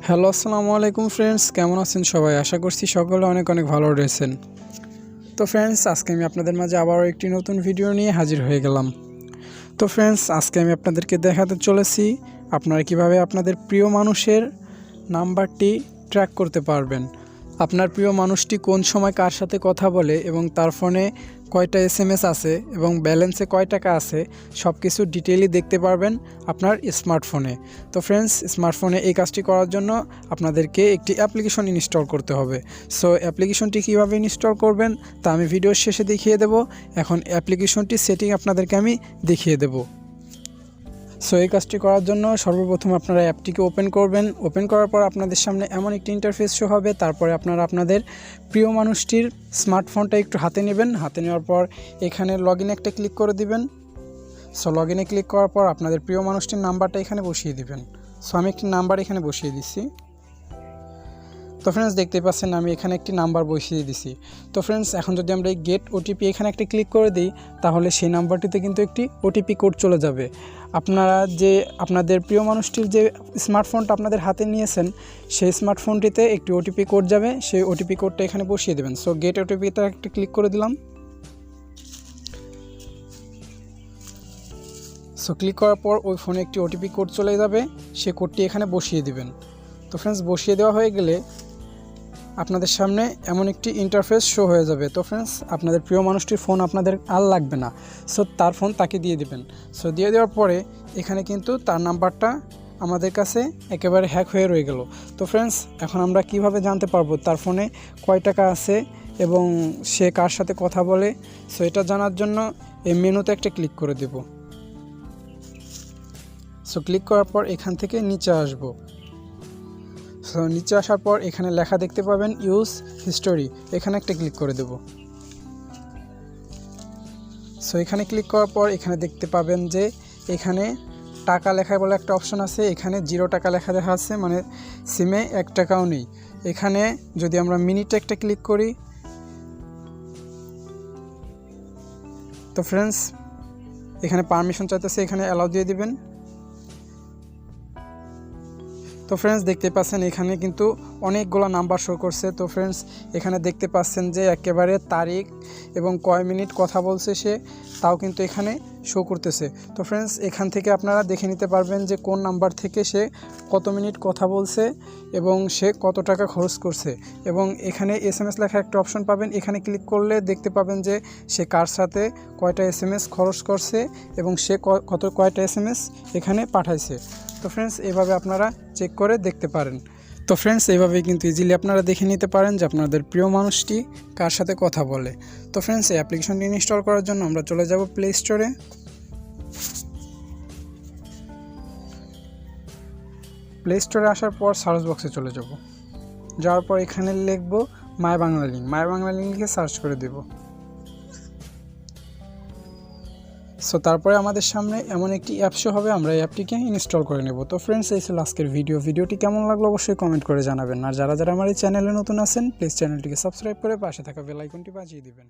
Hello আসসালামু আলাইকুম friends, কেমন আছেন সবাই? আশা করছি সকলে অনেক অনেক ভালো রয়েছেন। তো ফ্রেন্ডস, আজকে আমি আপনাদের মাঝে আবারও একটি নতুন ভিডিও নিয়ে হাজির হয়ে গেলাম। তো ফ্রেন্ডস, আজকে আমি আপনাদেরকে দেখাতে চলেছি আপনারা কিভাবে আপনাদের প্রিয় মানুষের নাম্বারটি ট্র্যাক করতে পারবেন। আপনার প্রিয় মানুষটি কোন সময় কার সাথে কথা বলে এবং তার ফোনে কয়টা এসএমএস আছে এবং ব্যালেন্সে কয় টাকা আছে সব কিছু ডিটেইলি দেখতে পারবেন আপনার স্মার্টফোনে। তো ফ্রেন্ডস, স্মার্টফোনে এই কাজটি করার জন্য আপনাদেরকে একটি অ্যাপ্লিকেশন ইনস্টল করতে হবে। সো অ্যাপ্লিকেশনটি কীভাবে ইনস্টল করবেন তা আমি ভিডিওর শেষে দেখিয়ে দেব। এখন অ্যাপ্লিকেশনটি সেটিং আপনাদেরকে আমি দেখিয়ে দেব। সো এই কাজটি করার জন্য সর্বপ্রথম আপনারা অ্যাপটিকে ওপেন করবেন। ওপেন করার পর আপনাদের সামনে এমন একটি ইন্টারফেস শো হবে। তারপরে আপনারা আপনাদের প্রিয় মানুষটির স্মার্টফোনটা একটু হাতে নেবেন। হাতে নেওয়ার পর এখানে লগইনে একটা ক্লিক করে দিবেন। সো লগইনে ক্লিক করার পর আপনাদের প্রিয় মানুষটির নাম্বারটা এখানে বসিয়ে দিবেন। সো আমি একটি নাম্বার এখানে বসিয়ে দিচ্ছি। তো ফ্রেন্ডস, দেখতেই পাচ্ছেন আমি এখানে একটি নাম্বার বসিয়ে দিছি। তো ফ্রেন্ডস, এখন যদি আমরা এই গেট ওটিপি এখানে একটা ক্লিক করে দিই তাহলে সেই নাম্বারটিতে কিন্তু একটি ওটিপি কোড চলে যাবে। আপনারা যে আপনাদের প্রিয় মানুষটির যে স্মার্টফোনটা আপনাদের হাতে নিয়েছেন সেই স্মার্টফোনটিতে একটি ওটিপি কোড যাবে। সেই ওটিপি কোডটা এখানে বসিয়ে দেবেন। সো গেট ওটিপিতে একটা ক্লিক করে দিলাম। সো ক্লিক করার পর ওই ফোনে একটি ওটিপি কোড চলে যাবে, সেই কোডটি এখানে বসিয়ে দিবেন। তো ফ্রেন্ডস, বসিয়ে দেওয়া হয়ে গেলে আপনাদের সামনে এমন একটি ইন্টারফেস শো হয়ে যাবে। তো ফ্রেন্ডস, আপনাদের প্রিয় মানুষটির ফোন আপনাদের আর লাগবে না। সো তার ফোন তাকে দিয়ে দিবেন। সো দিয়ে দেওয়ার পরে এখানে কিন্তু তার নাম্বারটা আমাদের কাছে একেবারে হ্যাক হয়ে রয়ে গেল। তো ফ্রেন্ডস, এখন আমরা কিভাবে জানতে পারবো তার ফোনে কয় টাকা আছে এবং সে কার সাথে কথা বলে? সো এটা জানার জন্য এই মেনুতে একটা ক্লিক করে দেব। সো ক্লিক করার পর এখান থেকে নিচে আসবো। সো নিচে আসার পর এখানে লেখা দেখতে পাবেন ইউজ হিস্টোরি, এখানে একটা ক্লিক করে দেব। সো এখানে ক্লিক করার পর এখানে দেখতে পাবেন যে এখানে টাকা লেখা বলে একটা অপশন আছে। এখানে 0 টাকা লেখা দেখা আছে, মানে সিমে 1 টাকাও নেই। এখানে যদি আমরা মিনিটে একটা ক্লিক করি, তো ফ্রেন্ডস এখানে পারমিশন চাইতেছে, এখানে অ্যালাউ দিয়ে দিবেন। তো ফ্রেন্ডস, দেখতে পাচ্ছেন এখানে কিন্তু অনেকগুলো নাম্বার শো করছে। তো ফ্রেন্ডস, এখানে দেখতে পাচ্ছেন যে একেবারে তারিখ এবং কয় মিনিট কথা বলছে সে, তাও কিন্তু এখানে শো করতেছে। তো ফ্রেন্ডস, এখান থেকে আপনারা দেখে নিতে পারবেন যে কোন নাম্বার থেকে সে কত মিনিট কথা বলছে এবং সে কত টাকা খরচ করছে। এবং এখানে এসএমএস লেখা একটা অপশন পাবেন, এখানে ক্লিক করলে দেখতে পাবেন যে সে কার সাথে কয়টা এসএমএস খরচ করছে এবং সে কয়টা এসএমএস এখানে পাঠাইছে। তো ফ্রেন্ডস, এইভাবে আপনারা চেক করে দেখতে পারেন। তো ফ্রেন্ডস, এইভাবেই কিন্তু ইজিলি আপনারা দেখে নিতে পারেন যে আপনাদের প্রিয় মানুষটি কার সাথে কথা বলে। তো ফ্রেন্ডস, এই অ্যাপ্লিকেশনটি ইনস্টল করার জন্য আমরা চলে যাব প্লে স্টোরে। প্লে স্টোরে আসার পর সার্চ বক্সে চলে যাব। যাওয়ার পর এখানে লিখব মাই বাংলা লিঙ্ক। মাই বাংলা লিঙ্ক লিখে সার্চ করে দেব। সো তারপরে আমাদের সামনে এমন একটি অ্যাপ শো হবে, আমরা এই অ্যাপটিকে ইনস্টল করে নেব। তো ফ্রেন্ডস, এই ছিল আজকের ভিডিওটি কেমন লাগলো অবশ্যই কমেন্ট করে জানাবেন। আর যারা আমার এই চ্যানেলে নতুন আছেন প্লিজ চ্যানেলটিকে সাবস্ক্রাইব করে পাশে থাকা বেল আইকনটি বাজিয়ে দিবেন।